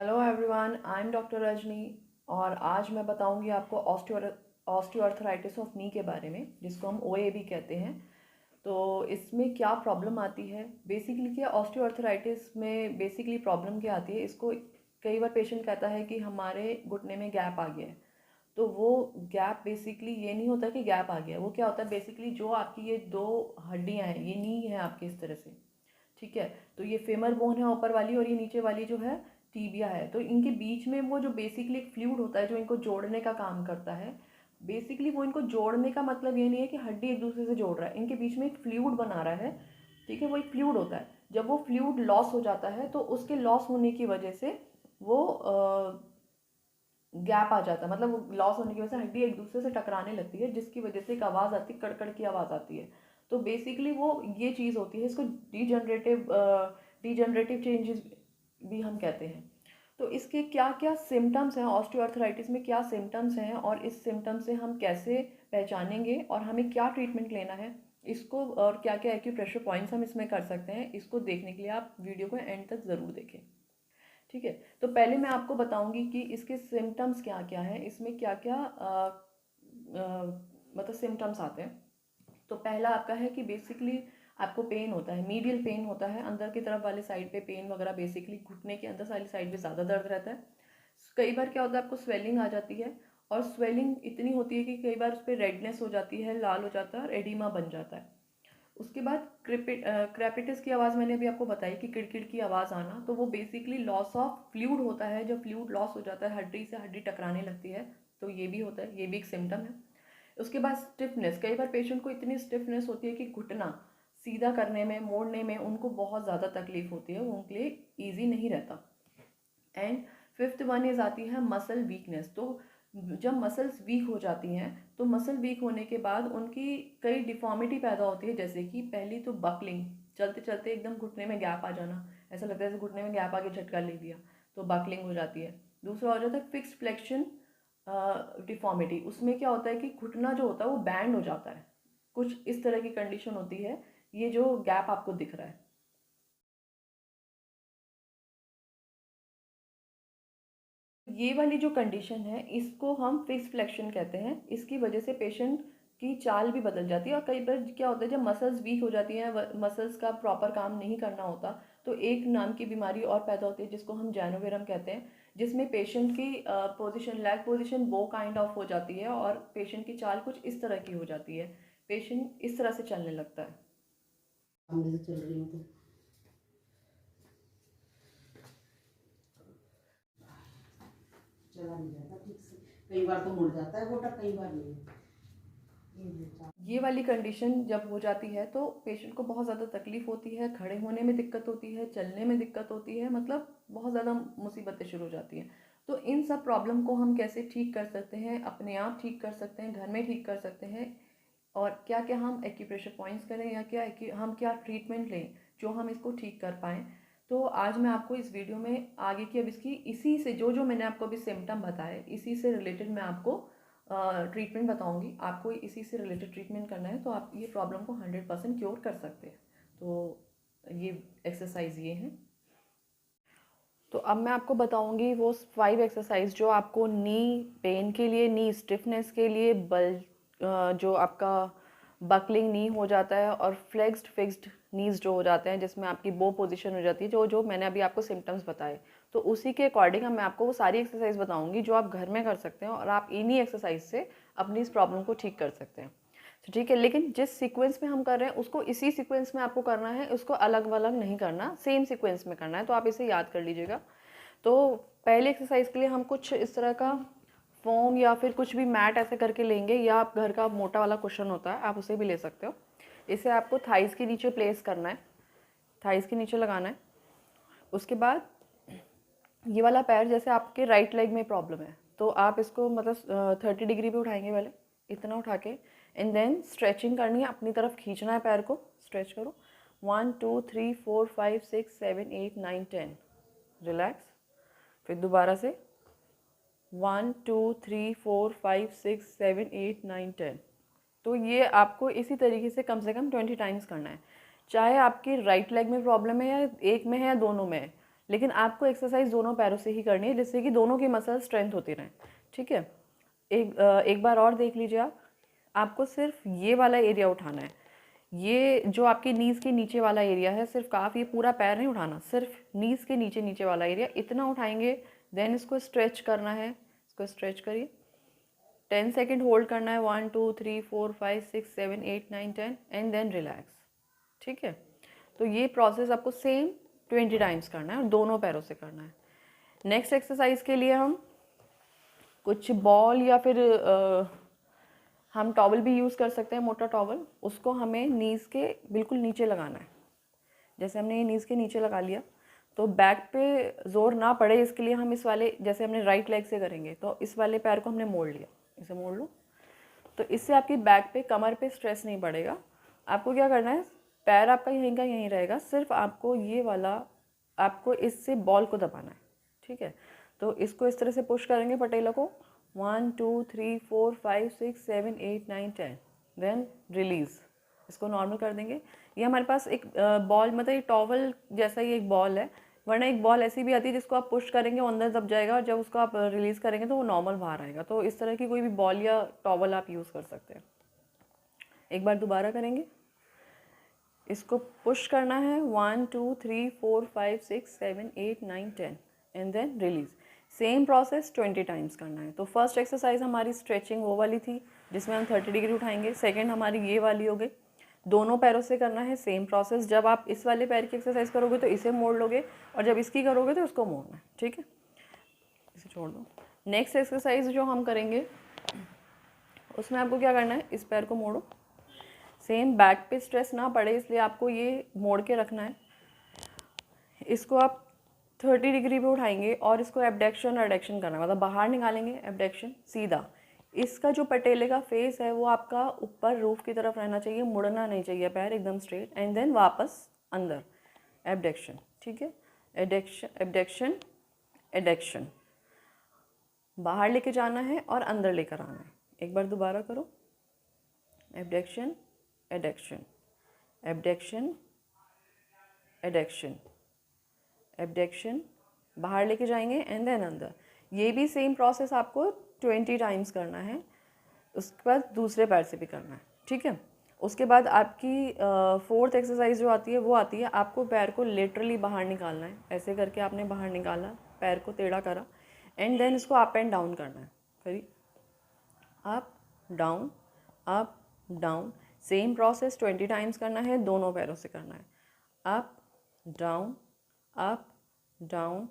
Hello everyone, I am doctor Rajni और आज मैं बताऊंगी आपको ऑस्टियोआर्थराइटिस ऑफ नी के बारे में, जिसको हम ओए भी कहते हैं। तो इसमें क्या प्रॉब्लम आती है बेसिकली, क्या ऑस्टियोआर्थराइटिस में बेसिकली प्रॉब्लम क्या आती है। इसको कई बार पेशेंट कहता है कि हमारे घुटने में गैप आ गया है। तो वो गैप बेसिकली ये नहीं होता कि गैप आ गया, वो क्या होता है बेसिकली, जो आपकी ये दो हड्डियां हैं, ये नी है आपकी इस तरह से, ठीक है। तो ये फेमर बोन है ऊपर वाली और ये नीचे वाली जो है टीबिया है। तो इनके बीच में वो जो बेसिकली एक फ्लूइड होता है जो इनको जोड़ने का काम करता है। बेसिकली वो इनको जोड़ने का मतलब ये नहीं है कि हड्डी एक दूसरे से जोड़ रहा है, इनके बीच में एक फ्लूइड बना रहा है, ठीक है। वो एक फ्लूइड होता है। जब वो फ्लूइड लॉस हो जाता है तो उसके लॉस होने की वजह से वो गैप आ जाता है, मतलब वो लॉस होने की वजह से हड्डी एक दूसरे से टकराने लगती है, जिसकी वजह से एक आवाज़ आती है, कड़कड़ की आवाज़ आती है। तो बेसिकली वो ये चीज़ होती है, इसको डीजनरेटिव चेंजेस भी हम कहते हैं। तो इसके क्या क्या सिम्टम्स हैं, ऑस्टियोआर्थराइटिस में क्या सिम्टम्स हैं और इस सिम्टम्स से हम कैसे पहचानेंगे और हमें क्या ट्रीटमेंट लेना है, इसको और क्या क्या एक्यूप्रेशर पॉइंट्स हम इसमें कर सकते हैं, इसको देखने के लिए आप वीडियो को एंड तक ज़रूर देखें, ठीक है। तो पहले मैं आपको बताऊंगी कि इसके सिम्टम्स क्या क्या हैं, इसमें क्या क्या मतलब सिम्टम्स आते हैं। तो पहला आपका है कि बेसिकली आपको पेन होता है, मीडियल पेन होता है, अंदर की तरफ वाले साइड पे पेन वगैरह, बेसिकली घुटने के अंदर वाली साइड पे ज़्यादा दर्द रहता है। कई बार क्या होता है आपको स्वेलिंग आ जाती है, और स्वेलिंग इतनी होती है कि कई बार उस पर रेडनेस हो जाती है, लाल हो जाता है और एडिमा बन जाता है। उसके बाद क्रैपिटिस की आवाज़ मैंने अभी आपको बताई कि किड़किड़ की आवाज़ आना, तो वो बेसिकली लॉस ऑफ फ्लूइड होता है। जब फ्लूइड लॉस हो जाता है, हड्डी से हड्डी टकराने लगती है, तो ये भी होता है, ये भी एक सिम्टम है। उसके बाद स्टिफनेस, कई बार पेशेंट को इतनी स्टिफनेस होती है कि घुटना सीधा करने में, मोड़ने में उनको बहुत ज़्यादा तकलीफ होती है, वो उनके लिए ईजी नहीं रहता। एंड फिफ्थ वन इज आती है मसल वीकनेस। तो जब मसल्स वीक हो जाती हैं, तो मसल वीक होने के बाद उनकी कई डिफॉर्मिटी पैदा होती है, जैसे कि पहली तो बकलिंग, चलते चलते एकदम घुटने में गैप आ जाना, ऐसा लगता है जैसे घुटने में गैप आके झटका ले दिया, तो बकलिंग हो जाती है। दूसरा हो जाता है फिक्स्ड फ्लेक्शन डिफॉर्मिटी, उसमें क्या होता है कि घुटना जो होता है वो बैंड हो जाता है, कुछ इस तरह की कंडीशन होती है। ये जो गैप आपको दिख रहा है, ये वाली जो कंडीशन है इसको हम फिक्स फ्लेक्शन कहते हैं। इसकी वजह से पेशेंट की चाल भी बदल जाती है, और कई बार क्या होता है जब मसल्स वीक हो जाती हैं, मसल्स का प्रॉपर काम नहीं करना होता, तो एक नाम की बीमारी और पैदा होती है जिसको हम जैनोवेरम कहते हैं, जिसमें पेशेंट की पोजिशन, लेग पोजिशन वो काइंड ऑफ हो जाती है और पेशेंट की चाल कुछ इस तरह की हो जाती है, पेशेंट इस तरह से चलने लगता है। सामने से चल रही हूँ तो चला नहीं जाता ठीक से। कई बार तो मुड़ जाता है गोटा, कई बार नहीं। ये वाली कंडीशन जब हो जाती है तो पेशेंट को बहुत ज़्यादा तकलीफ होती है, खड़े होने में दिक्कत होती है, चलने में दिक्कत होती है, मतलब बहुत ज़्यादा मुसीबतें शुरू हो जाती हैं। तो इन सब प्रॉब्लम को हम कैसे ठीक कर सकते हैं, अपने आप ठीक कर सकते हैं, घर में ठीक कर सकते हैं, और क्या क्या हम एक्यूप्रेशर पॉइंट्स करें या हम क्या ट्रीटमेंट लें जो हम इसको ठीक कर पाएँ। तो आज मैं आपको इस वीडियो में आगे की, अब इसकी इसी से जो जो मैंने आपको अभी सिम्टम बताए, इसी से रिलेटेड मैं आपको ट्रीटमेंट बताऊंगी। आपको इसी से रिलेटेड ट्रीटमेंट करना है तो आप ये प्रॉब्लम को 100% क्योर कर सकते हैं। तो ये एक्सरसाइज ये हैं। तो अब मैं आपको बताऊंगी वो 5 एक्सरसाइज जो आपको नी पेन के लिए, नी स्टिफनेस के लिए, जो आपका बकलिंग नी हो जाता है और फ्लेक्स्ड फिक्स्ड नीज जो हो जाते हैं, जिसमें आपकी बो पोजीशन हो जाती है, जो जो मैंने अभी आपको सिम्टम्स बताए, तो उसी के अकॉर्डिंग मैं आपको वो सारी एक्सरसाइज बताऊंगी जो आप घर में कर सकते हैं, और आप इन्हीं एक्सरसाइज से अपनी इस प्रॉब्लम को ठीक कर सकते हैं। तो ठीक है, लेकिन जिस सीक्वेंस में हम कर रहे हैं उसको इसी सीक्वेंस में आपको करना है, उसको अलग अलग नहीं करना, सेम सीक्वेंस में करना है। तो आप इसे याद कर लीजिएगा। तो पहले एक्सरसाइज के लिए हम कुछ इस तरह का फोम या फिर कुछ भी मैट ऐसे करके लेंगे, या आप घर का मोटा वाला कुशन होता है आप उसे भी ले सकते हो। इसे आपको थाइस के नीचे प्लेस करना है, थाइस के नीचे लगाना है। उसके बाद ये वाला पैर, जैसे आपके राइट लेग में प्रॉब्लम है तो आप इसको मतलब 30 डिग्री पे उठाएंगे, पहले इतना उठा के, एंड देन स्ट्रेचिंग करनी है, अपनी तरफ खींचना है, पैर को स्ट्रेच करो। 1 2 3 4 5 6 7 8 9 10, रिलैक्स। फिर दोबारा से 1 2 3 4 5 6 7 8 9 10। तो ये आपको इसी तरीके से कम 20 टाइम्स करना है, चाहे आपकी राइट लेग में प्रॉब्लम है या एक में है या दोनों में है। लेकिन आपको एक्सरसाइज दोनों पैरों से ही करनी है, जिससे कि दोनों की मसल स्ट्रेंथ होती रहें। ठीक है, एक बार और देख लीजिए आप। आपको सिर्फ ये वाला एरिया उठाना है, ये जो आपकी नीज़ के नीचे वाला एरिया है, सिर्फ ये पूरा पैर नहीं उठाना, सिर्फ नीज़ के नीचे नीचे वाला एरिया इतना उठाएंगे। देन इसको स्ट्रेच करना है, इसको स्ट्रेच करिए, 10 सेकेंड होल्ड करना है, 1 2 3 4 5 6 7 8 9 10 एंड देन रिलैक्स। ठीक है, तो ये प्रोसेस आपको सेम 20 टाइम्स करना है और दोनों पैरों से करना है। नेक्स्ट एक्सरसाइज के लिए हम कुछ बॉल या फिर हम टॉवल भी यूज़ कर सकते हैं, मोटा टॉवल। उसको हमें नीज़ के बिल्कुल नीचे लगाना है। जैसे हमने ये नीज़ के नीचे लगा लिया तो बैक पे ज़ोर ना पड़े, इसके लिए हम इस वाले, जैसे हमने राइट लेग से करेंगे तो इस वाले पैर को हमने मोड़ लिया, इसे मोड़ लो, तो इससे आपकी बैक पे, कमर पे स्ट्रेस नहीं पड़ेगा। आपको क्या करना है, पैर आपका यहीं का यहीं रहेगा, सिर्फ आपको ये वाला, आपको इससे बॉल को दबाना है। ठीक है, तो इसको इस तरह से पुश करेंगे पटेला को, 1 2 3 4 5 6 7 8 9 10, देन रिलीज़, इसको नॉर्मल कर देंगे। ये हमारे पास एक बॉल, मतलब ये टॉवल जैसा ही एक बॉल है, वरना एक बॉल ऐसी भी आती है जिसको आप पुश करेंगे वो अंदर दब जाएगा और जब उसको आप रिलीज़ करेंगे तो वो नॉर्मल बाहर आएगा। तो इस तरह की कोई भी बॉल या टॉवल आप यूज़ कर सकते हैं। एक बार दोबारा करेंगे, इसको पुश करना है, 1 2 3 4 5 6 7 8 9 10 and then release. Same process 20 times करना है। तो फर्स्ट एक्सरसाइज हमारी स्ट्रेचिंग वो वाली थी जिसमें हम 30 डिग्री उठाएंगे। सेकेंड हमारी ये वाली हो गई, दोनों पैरों से करना है, सेम प्रोसेस। जब आप इस वाले पैर की एक्सरसाइज करोगे तो इसे मोड़ लोगे और जब इसकी करोगे तो इसको मोड़ना है। ठीक है, इसे छोड़ दो। नेक्स्ट एक्सरसाइज जो हम करेंगे उसमें आपको क्या करना है, इस पैर को मोड़ो, सेम बैक पे स्ट्रेस ना पड़े इसलिए आपको ये मोड़ के रखना है। इसको आप 30 डिग्री पे उठाएंगे और इसको एबडक्शन एडक्शन करना है, मतलब बाहर निकालेंगे, एबडक्शन सीधा। इसका जो पटेले का फेस है वो आपका ऊपर रूफ की तरफ रहना चाहिए, मुड़ना नहीं चाहिए पैर, एकदम स्ट्रेट, एंड देन वापस अंदर, एबडक्शन। ठीक है, एडक्शन एबडक्शन एडक्शन, बाहर लेके जाना है और अंदर लेकर आना है। एक बार दोबारा करो, abduction adduction abduction adduction abduction, बाहर लेके जाएंगे एंड देन अंदर। ये भी सेम प्रोसेस आपको 20 टाइम्स करना है। उसके बाद दूसरे पैर से भी करना है। ठीक है, उसके बाद आपकी फोर्थ एक्सरसाइज जो आती है वो आती है, आपको पैर को लिटरली बाहर निकालना है। ऐसे करके आपने बाहर निकाला, पैर को टेढ़ा करा एंड देन इसको अप एंड डाउन करना है। करिए, up down up down, same process 20 times करना है, दोनों पैरों से करना है। Up down up down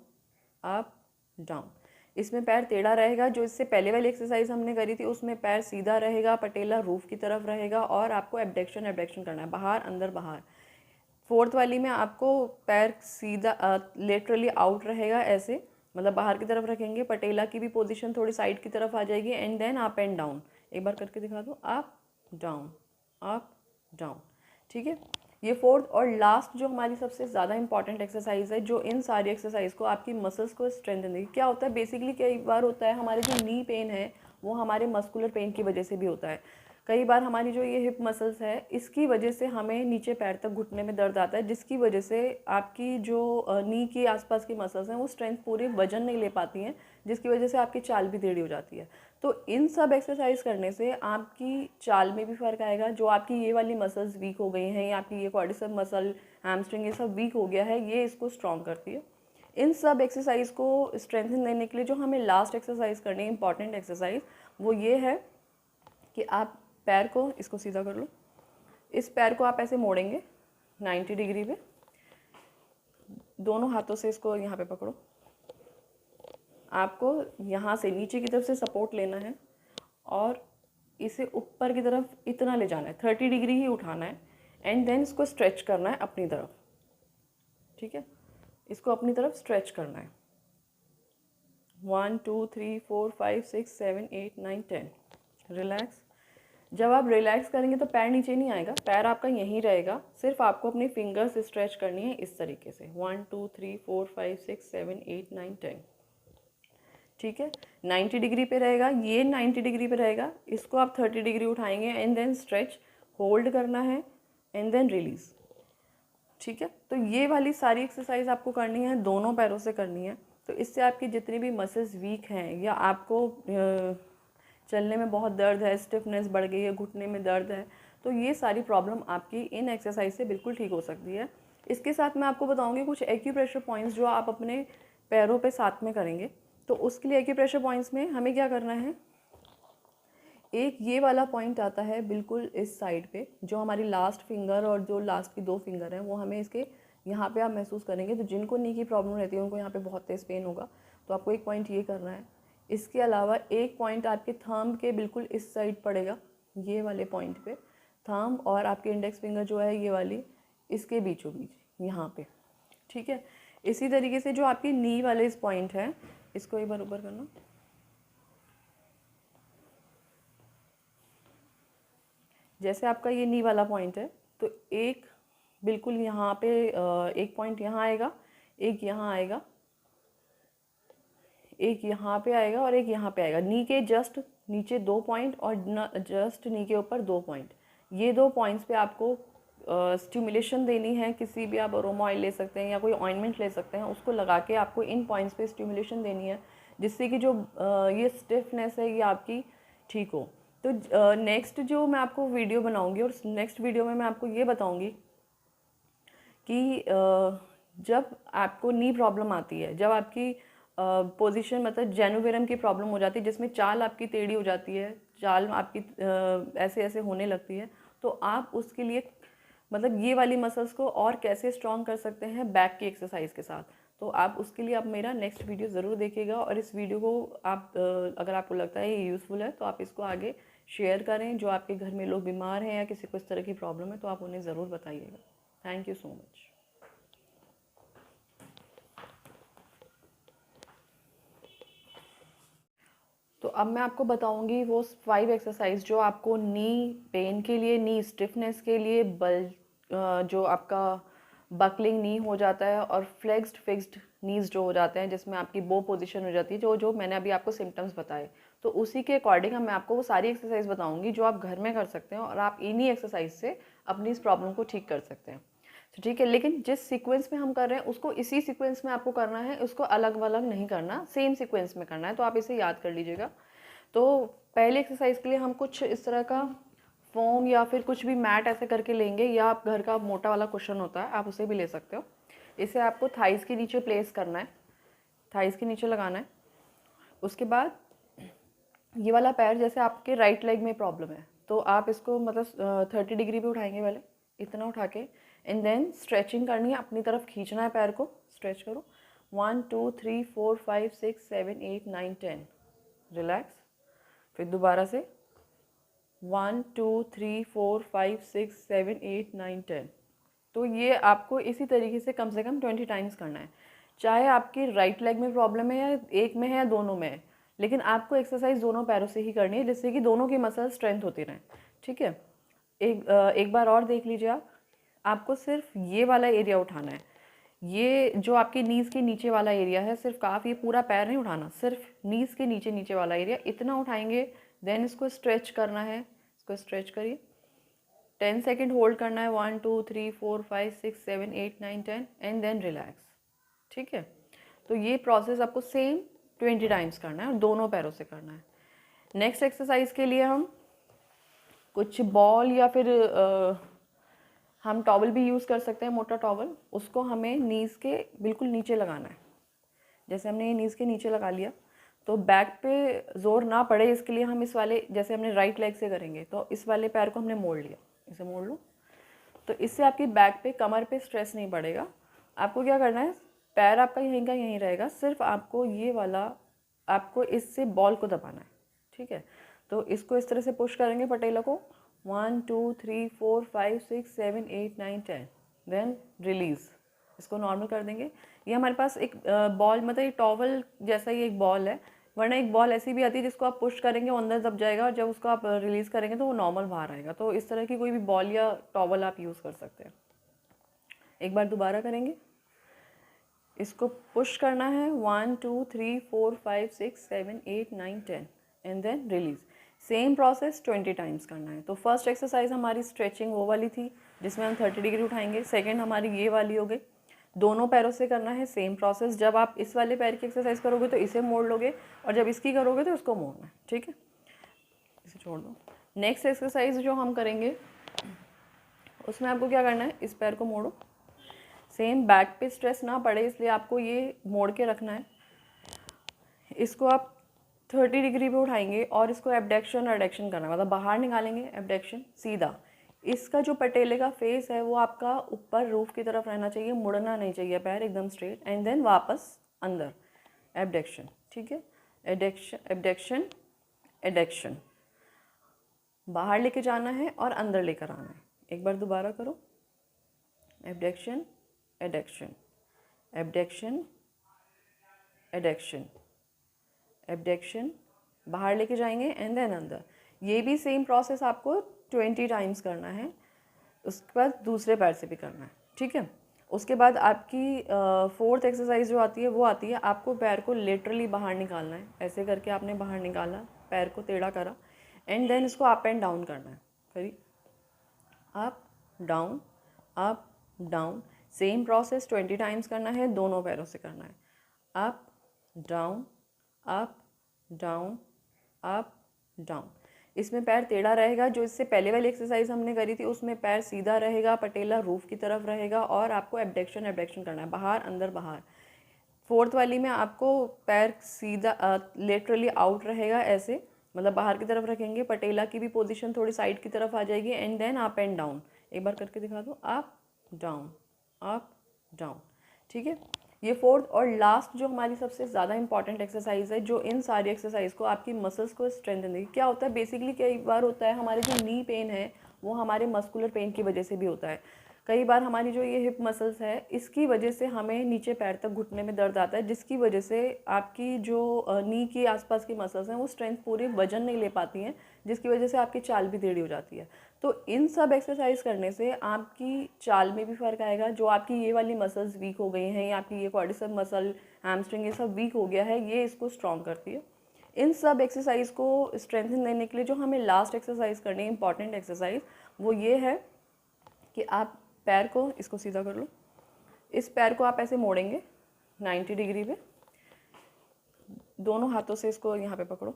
up down. इसमें पैर टेढ़ा रहेगा, जो इससे पहले वाली एक्सरसाइज हमने करी थी उसमें पैर सीधा रहेगा, पटेला रूफ की तरफ रहेगा और आपको एबडक्शन एबडक्शन करना है, बाहर अंदर बाहर। फोर्थ वाली में आपको पैर सीधा लेटरली आउट रहेगा, ऐसे मतलब बाहर की तरफ रखेंगे, पटेला की भी पोजीशन थोड़ी साइड की तरफ आ जाएगी and then up and down. एक बार करके दिखा दो, अप डाउन अप डाउन। ठीक है, ये फोर्थ और लास्ट जो हमारी सबसे ज़्यादा इंपॉर्टेंट एक्सरसाइज है, जो इन सारी एक्सरसाइज को आपकी मसल्स को स्ट्रेंथन देगी। क्या होता है बेसिकली, कई बार होता है हमारे जो नी पेन है वो हमारे मस्कुलर पेन की वजह से भी होता है। कई बार हमारी जो ये हिप मसल्स है इसकी वजह से हमें नीचे पैर तक घुटने में दर्द आता है, जिसकी वजह से आपकी जो नी के आसपास की मसल्स हैं वो स्ट्रेंथ पूरे वजन नहीं ले पाती हैं, जिसकी वजह से आपकी चाल भी टेढ़ी हो जाती है। तो इन सब एक्सरसाइज करने से आपकी चाल में भी फ़र्क आएगा। जो आपकी ये वाली मसल्स वीक हो गई हैं या आपकी ये क्वाड्रिसेप मसल, हैमस्ट्रिंग, ये सब वीक हो गया है, ये इसको स्ट्रॉन्ग करती है। इन सब एक्सरसाइज को स्ट्रेंथन देने के लिए जो हमें लास्ट एक्सरसाइज करनी है, इंपॉर्टेंट एक्सरसाइज, वो ये है कि आप पैर को, इसको सीधा कर लो, इस पैर को आप ऐसे मोड़ेंगे 90 डिग्री पे, दोनों हाथों से इसको यहाँ पे पकड़ो। आपको यहाँ से नीचे की तरफ से सपोर्ट लेना है और इसे ऊपर की तरफ इतना ले जाना है, 30 डिग्री ही उठाना है एंड देन इसको स्ट्रेच करना है अपनी तरफ। ठीक है, इसको अपनी तरफ स्ट्रेच करना है, 1 2 3 4 5 6 7 8 9 10, रिलैक्स। जब आप रिलैक्स करेंगे तो पैर नीचे नहीं आएगा, पैर आपका यहीं रहेगा, सिर्फ आपको अपनी फिंगर्स स्ट्रेच करनी है इस तरीके से, 1 2 3 4 5 6 7 8 9 10। ठीक है, 90 डिग्री पे रहेगा, ये 90 डिग्री पे रहेगा, इसको आप 30 डिग्री उठाएंगे एंड देन स्ट्रेच, होल्ड करना है एंड देन रिलीज। ठीक है। तो ये वाली सारी एक्सरसाइज आपको करनी है, दोनों पैरों से करनी है। तो इससे आपकी जितनी भी मसल्स वीक हैं या आपको चलने में बहुत दर्द है, स्टिफनेस बढ़ गई है, घुटने में दर्द है, तो ये सारी प्रॉब्लम आपकी इन एक्सरसाइज से बिल्कुल ठीक हो सकती है। इसके साथ मैं आपको बताऊंगी कुछ एक्यूप्रेशर पॉइंट्स जो आप अपने पैरों पे साथ में करेंगे। तो उसके लिए एक्यूप्रेशर पॉइंट्स में हमें क्या करना है, एक ये वाला पॉइंट आता है बिल्कुल इस साइड पे, जो हमारी लास्ट फिंगर और जो लास्ट की 2 फिंगर हैं वो हमें इसके यहाँ पे आप महसूस करेंगे। तो जिनको नी की प्रॉब्लम रहती है उनको यहाँ पे बहुत तेज़ पेन होगा, तो आपको एक पॉइंट ये करना है। इसके अलावा एक पॉइंट आपके थंब के बिल्कुल इस साइड पड़ेगा, ये वाले पॉइंट पे थंब और आपके इंडेक्स फिंगर जो है ये वाली, इसके बीचों बीच यहाँ पे, ठीक है। इसी तरीके से जो आपकी नी वाले इस पॉइंट है, इसको एक बार ऊपर करना, जैसे आपका ये नी वाला पॉइंट है तो एक बिल्कुल यहाँ पे एक पॉइंट यहाँ आएगा, एक यहाँ आएगा, एक यहाँ पे आएगा और एक यहाँ पे आएगा। नी के जस्ट नीचे 2 पॉइंट और जस्ट नी के ऊपर 2 पॉइंट। ये 2 पॉइंट्स पे आपको स्टिमुलेशन देनी है। किसी भी आप अरोमा ऑयल ले सकते हैं या कोई ऑइंटमेंट ले सकते हैं, उसको लगा के आपको इन पॉइंट्स पे स्टिमुलेशन देनी है, जिससे कि जो ये स्टिफनेस है ये आपकी ठीक हो। तो नेक्स्ट जो मैं आपको वीडियो बनाऊंगी और नेक्स्ट वीडियो में मैं आपको ये बताऊंगी कि जब आपको नी प्रॉब्लम आती है, जब आपकी पोजीशन मतलब जेनुवेरम की प्रॉब्लम हो जाती है, जिसमें चाल आपकी टेढ़ी हो जाती है, चाल आपकी ऐसे ऐसे होने लगती है, तो आप उसके लिए मतलब ये वाली मसल्स को और कैसे स्ट्रॉन्ग कर सकते हैं बैक की एक्सरसाइज के साथ। तो आप उसके लिए आप मेरा नेक्स्ट वीडियो ज़रूर देखिएगा और इस वीडियो को आप अगर आपको लगता है ये यूज़फुल है तो आप इसको आगे शेयर करें। जो आपके घर में लोग बीमार हैं या किसी को इस तरह की प्रॉब्लम है तो आप उन्हें ज़रूर बताइएगा। Thank you so much. तो अब मैं आपको बताऊंगी वो 5 एक्सरसाइज जो आपको नी पेन के लिए, नी स्टिफनेस के लिए, जो आपका बकलिंग नी हो जाता है और फ्लेक्स्ड फिक्स्ड नीज जो हो जाते हैं, जिसमें आपकी बो पोजीशन हो जाती है, जो जो मैंने अभी आपको सिम्टम्स बताए, तो उसी के अकॉर्डिंग मैं आपको वो सारी एक्सरसाइज बताऊंगी जो आप घर में कर सकते हैं और आप इन्हीं एक्सरसाइज से अपनी इस प्रॉब्लम को ठीक कर सकते हैं। तो ठीक है, लेकिन जिस सीक्वेंस में हम कर रहे हैं उसको इसी सीक्वेंस में आपको करना है, उसको अलग अलग नहीं करना, सेम सीक्वेंस में करना है। तो आप इसे याद कर लीजिएगा। तो पहले एक्सरसाइज के लिए हम कुछ इस तरह का फोम या फिर कुछ भी मैट ऐसे करके लेंगे, या आप घर का मोटा वाला कुशन होता है आप उसे भी ले सकते हो। इसे आपको थाइस के नीचे प्लेस करना है, थाइस के नीचे लगाना है। उसके बाद ये वाला पैर, जैसे आपके राइट लेग में प्रॉब्लम है तो आप इसको मतलब 30 डिग्री पे उठाएंगे, पहले इतना उठा के, एंड देन स्ट्रेचिंग करनी है, अपनी तरफ खींचना है, पैर को स्ट्रेच करो। 1 2 3 4 5 6 7 8 9 10, रिलैक्स। फिर दोबारा से 1 2 3 4 5 6 7 8 9 10। तो ये आपको इसी तरीके से कम 20 टाइम्स करना है, चाहे आपकी राइट लेग में प्रॉब्लम है या एक में है या दोनों में है, लेकिन आपको एक्सरसाइज दोनों पैरों से ही करनी है, जिससे कि दोनों की मसल स्ट्रेंथ होती रहें। ठीक है, एक बार और देख लीजिए आप। आपको सिर्फ ये वाला एरिया उठाना है, ये जो आपकी नीज़ के नीचे वाला एरिया है, सिर्फ काफ़ी, ये पूरा पैर नहीं उठाना, सिर्फ नीज़ के नीचे नीचे वाला एरिया इतना उठाएंगे। देन इसको स्ट्रेच करना है, इसको स्ट्रेच करिए, 10 सेकेंड होल्ड करना है, 1 2 3 4 5 6 7 8 9 10, एंड देन रिलैक्स। ठीक है, तो ये प्रोसेस आपको सेम 20 टाइम्स करना है और दोनों पैरों से करना है। नेक्स्ट एक्सरसाइज के लिए हम कुछ बॉल या फिर हम टॉवल भी यूज़ कर सकते हैं, मोटा टॉवल, उसको हमें नीज़ के बिल्कुल नीचे लगाना है। जैसे हमने ये नीज़ के नीचे लगा लिया तो बैक पे ज़ोर ना पड़े, इसके लिए हम इस वाले, जैसे हमने राइट लेग से करेंगे तो इस वाले पैर को हमने मोड़ लिया, इसे मोड़ लो, तो इससे आपकी बैक पे, कमर पे स्ट्रेस नहीं पड़ेगा। आपको क्या करना है, पैर आपका यहीं का यहीं रहेगा, सिर्फ आपको ये वाला, आपको इससे बॉल को दबाना है। ठीक है, तो इसको इस तरह से पुश करेंगे पटेला को, 1 2 3 4 5 6 7 8 9 10, देन रिलीज़, इसको नॉर्मल कर देंगे। ये हमारे पास एक बॉल, मतलब ये टॉवल जैसा ही एक बॉल है, वरना एक बॉल ऐसी भी आती है जिसको आप पुश करेंगे वो अंदर दब जाएगा और जब उसको आप रिलीज़ करेंगे तो वो नॉर्मल बाहर आएगा। तो इस तरह की कोई भी बॉल या टॉवल आप यूज़ कर सकते हैं। एक बार दोबारा करेंगे, इसको पुश करना है, 1 2 3 4 5 6 7 8 9 10, and then release. Same process 20 times करना है। तो फर्स्ट एक्सरसाइज हमारी स्ट्रेचिंग वो वाली थी, जिसमें हम 30 डिग्री उठाएंगे। सेकंड हमारी ये वाली हो गई, दोनों पैरों से करना है सेम प्रोसेस। जब आप इस वाले पैर की एक्सरसाइज करोगे तो इसे मोड़ लोगे, और जब इसकी करोगे तो इसको मोड़ना है, ठीक है। इसे छोड़ दो। नेक्स्ट एक्सरसाइज जो हम करेंगे उसमें आपको क्या करना है, इस पैर को मोड़ो, सेम बैक पे स्ट्रेस ना पड़े इसलिए आपको ये मोड़ के रखना है। इसको आप 30 डिग्री पे उठाएंगे और इसको एबडक्शन एडक्शन करना है, मतलब बाहर निकालेंगे, एबडक्शन सीधा। इसका जो पटेले का फेस है वो आपका ऊपर रूफ की तरफ रहना चाहिए, मुड़ना नहीं चाहिए पैर, एकदम स्ट्रेट। एंड देन वापस अंदर, एबडक्शन, ठीक है। एडक्शन एबडक्शन एडक्शन, बाहर लेके जाना है और अंदर लेकर आना है। एक बार दोबारा करो, abduction adduction abduction adduction abduction, बाहर लेके जाएंगे एंड देन अंदर। ये भी सेम प्रोसेस आपको 20 टाइम्स करना है। उसके बाद दूसरे पैर से भी करना है, ठीक है। उसके बाद आपकी फोर्थ एक्सरसाइज जो आती है वो आती है, आपको पैर को लिटरली बाहर निकालना है। ऐसे करके आपने बाहर निकाला, पैर को टेढ़ा करा एंड देन इसको अप एंड डाउन करना है। करिए, up down up down, same process 20 times करना है, दोनों पैरों से करना है। Up down up down up down. इसमें पैर टेढ़ा रहेगा, जो इससे पहले वाली एक्सरसाइज हमने करी थी उसमें पैर सीधा रहेगा, पटेला रूफ की तरफ रहेगा और आपको एबडक्शन एबडक्शन करना है, बाहर अंदर बाहर। फोर्थ वाली में आपको पैर सीधा लेटरली आउट रहेगा, ऐसे मतलब बाहर की तरफ रखेंगे, पटेला की भी पोजीशन थोड़ी साइड की तरफ आ जाएगी and then up and down. एक बार करके दिखा दो, अप डाउन अप डाउन, ठीक है। ये फोर्थ और लास्ट जो हमारी सबसे ज़्यादा इंपॉर्टेंट एक्सरसाइज है, जो इन सारी एक्सरसाइज को आपकी मसल्स को स्ट्रेंथन देगी। क्या होता है बेसिकली, कई बार होता है हमारे जो नी पेन है वो हमारे मस्कुलर पेन की वजह से भी होता है। कई बार हमारी जो ये हिप मसल्स है इसकी वजह से हमें नीचे पैर तक घुटने में दर्द आता है, जिसकी वजह से आपकी जो नी के आसपास की मसल्स हैं वो स्ट्रेंथ पूरे वजन नहीं ले पाती हैं, जिसकी वजह से आपकी चाल भी टेढ़ी हो जाती है। तो इन सब एक्सरसाइज करने से आपकी चाल में भी फ़र्क आएगा। जो आपकी ये वाली मसल्स वीक हो गई हैं, या आपकी ये क्वाड्रिसेप मसल, हैमस्ट्रिंग, ये सब वीक हो गया है, ये इसको स्ट्रॉन्ग करती है। इन सब एक्सरसाइज को स्ट्रेंथन देने के लिए जो हमें लास्ट एक्सरसाइज करनी है, इंपॉर्टेंट एक्सरसाइज, वो ये है कि आप पैर को, इसको सीधा कर लो, इस पैर को आप ऐसे मोड़ेंगे 90 डिग्री पे, दोनों हाथों से इसको यहाँ पे पकड़ो।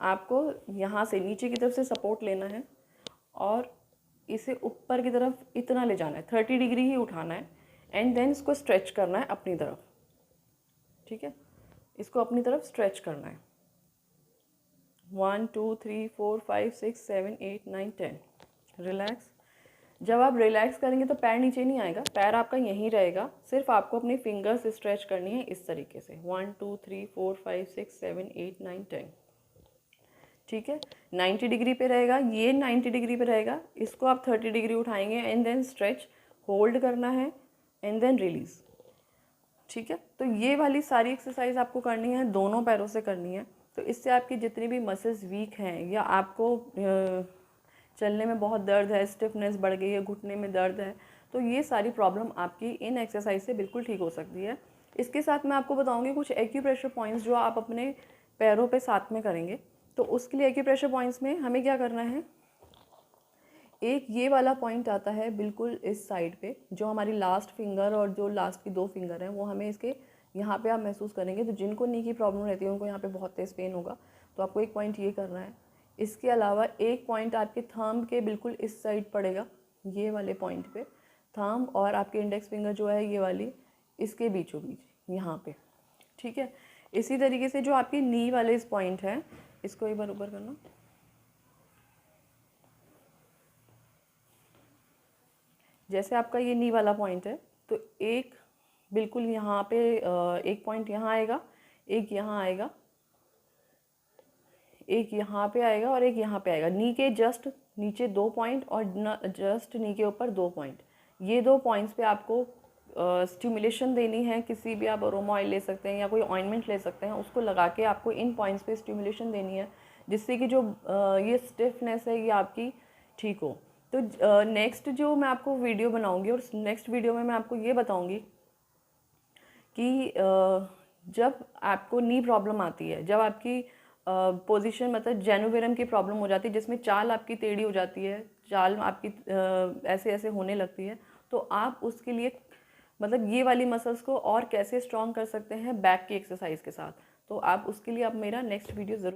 आपको यहाँ से नीचे की तरफ से सपोर्ट लेना है और इसे ऊपर की तरफ इतना ले जाना है, 30 डिग्री ही उठाना है एंड देन इसको स्ट्रेच करना है अपनी तरफ, ठीक है। इसको अपनी तरफ स्ट्रेच करना है। 1 2 3 4 5 6 7 8 9 10, रिलैक्स। जब आप रिलैक्स करेंगे तो पैर नीचे नहीं आएगा, पैर आपका यहीं रहेगा, सिर्फ आपको अपनी फिंगर्स स्ट्रेच करनी है इस तरीके से। 1 2 3 4 5 6 7 8 9 10, ठीक है। 90 डिग्री पे रहेगा, ये 90 डिग्री पे रहेगा, इसको आप 30 डिग्री उठाएंगे एंड देन स्ट्रेच, होल्ड करना है एंड देन रिलीज, ठीक है। तो ये वाली सारी एक्सरसाइज आपको करनी है, दोनों पैरों से करनी है। तो इससे आपकी जितनी भी मसल्स वीक हैं, या आपको चलने में बहुत दर्द है, स्टिफनेस बढ़ गई है, घुटने में दर्द है, तो ये सारी प्रॉब्लम आपकी इन एक्सरसाइज से बिल्कुल ठीक हो सकती है। इसके साथ मैं आपको बताऊंगी कुछ एक्यूप्रेशर पॉइंट्स जो आप अपने पैरों पे साथ में करेंगे। तो उसके लिए एक्यूप्रेशर पॉइंट्स में हमें क्या करना है, एक ये वाला पॉइंट आता है बिल्कुल इस साइड पे, जो हमारी लास्ट फिंगर और जो लास्ट की 2 फिंगर हैं वो हमें इसके यहाँ पे आप महसूस करेंगे। तो जिनको नी की प्रॉब्लम रहती है उनको यहाँ पे बहुत तेज़ पेन होगा, तो आपको एक पॉइंट ये करना है। इसके अलावा एक पॉइंट आपके थंब के बिल्कुल इस साइड पड़ेगा, ये वाले पॉइंट पे, थंब और आपके इंडेक्स फिंगर जो है ये वाली, इसके बीचों बीच यहाँ पे, ठीक है। इसी तरीके से जो आपकी नी वाले इस पॉइंट है, इसको एक बार ऊपर करना, जैसे आपका ये नी वाला पॉइंट है, तो एक बिल्कुल यहाँ पे एक पॉइंट यहाँ आएगा, एक यहाँ आएगा, एक यहाँ पे आएगा और एक यहाँ पे आएगा। नी के जस्ट नीचे 2 पॉइंट और जस्ट नी के ऊपर 2 पॉइंट, ये 2 पॉइंट्स पे आपको स्टिमुलेशन देनी है। किसी भी आप अरोमा ऑयल ले सकते हैं या कोई ऑइंटमेंट ले सकते हैं, उसको लगा के आपको इन पॉइंट्स पे स्टिमुलेशन देनी है, जिससे कि जो ये स्टिफनेस है ये आपकी ठीक हो। तो नेक्स्ट जो मैं आपको वीडियो बनाऊंगी, और नेक्स्ट वीडियो में मैं आपको ये बताऊंगी कि जब आपको नी प्रॉब्लम आती है, जब आपकी पोजीशन मतलब जेनुवेरम की प्रॉब्लम हो जाती है, जिसमें चाल आपकी टेढ़ी हो जाती है, चाल आपकी ऐसे ऐसे होने लगती है, तो आप उसके लिए मतलब ये वाली मसल्स को और कैसे स्ट्रॉन्ग कर सकते हैं बैक की एक्सरसाइज के साथ, तो आप उसके लिए आप मेरा नेक्स्ट वीडियो ज़रूर